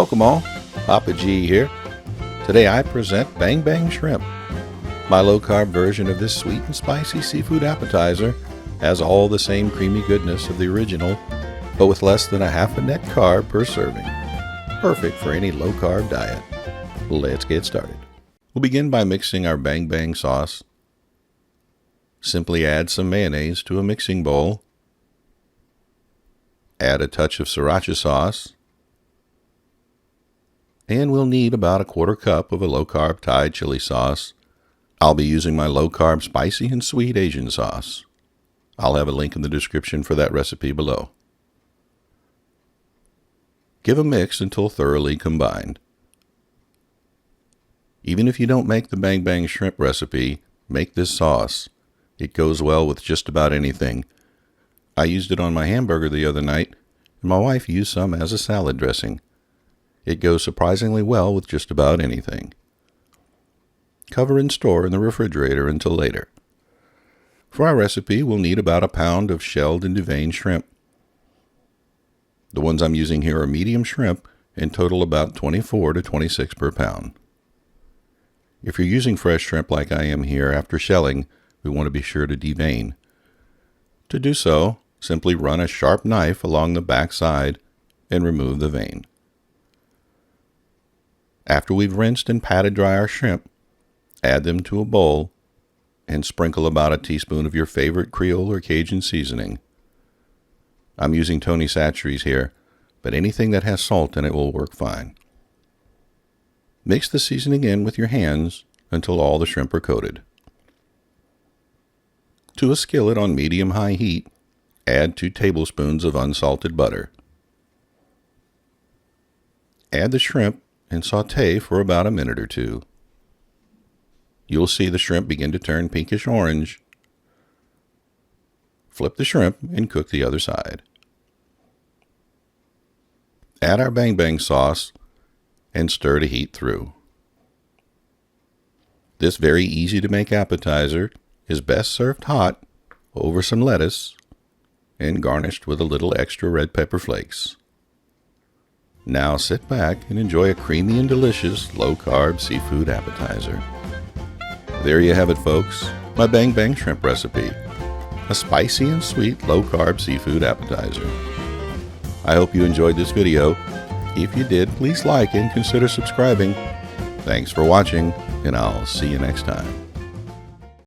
Welcome all, Papa G here. Today I present Bang Bang Shrimp. My low-carb version of this sweet and spicy seafood appetizer has all the same creamy goodness of the original, but with less than a half a net carb per serving. Perfect for any low-carb diet. Let's get started. We'll begin by mixing our Bang Bang sauce. Simply add some mayonnaise to a mixing bowl. Add a touch of sriracha sauce. And we'll need about a quarter cup of a low-carb Thai chili sauce. I'll be using my low-carb spicy and sweet Asian sauce. I'll have a link in the description for that recipe below. Give a mix until thoroughly combined. Even if you don't make the Bang Bang Shrimp recipe, make this sauce. It goes well with just about anything. I used it on my hamburger the other night, and my wife used some as a salad dressing. It goes surprisingly well with just about anything. Cover and store in the refrigerator until later. For our recipe, we'll need about a pound of shelled and deveined shrimp. The ones I'm using here are medium shrimp and total about 24 to 26 per pound. If you're using fresh shrimp like I am here after shelling, we want to be sure to devein. To do so, simply run a sharp knife along the back side and remove the vein. After we've rinsed and patted dry our shrimp, add them to a bowl and sprinkle about a teaspoon of your favorite Creole or Cajun seasoning. I'm using Tony Chachere's here, but anything that has salt in it will work fine. Mix the seasoning in with your hands until all the shrimp are coated. To a skillet on medium-high heat, add 2 tablespoons of unsalted butter. Add the shrimp and sauté for about a minute or two. You'll see the shrimp begin to turn pinkish orange. Flip the shrimp and cook the other side. Add our Bang Bang sauce and stir to heat through. This very easy to make appetizer is best served hot over some lettuce and garnished with a little extra red pepper flakes. Now sit back and enjoy a creamy and delicious low-carb seafood appetizer. There you have it, folks, my Bang Bang Shrimp recipe, a spicy and sweet low-carb seafood appetizer. I hope you enjoyed this video. If you did, please like and consider subscribing. Thanks for watching, and I'll see you next time.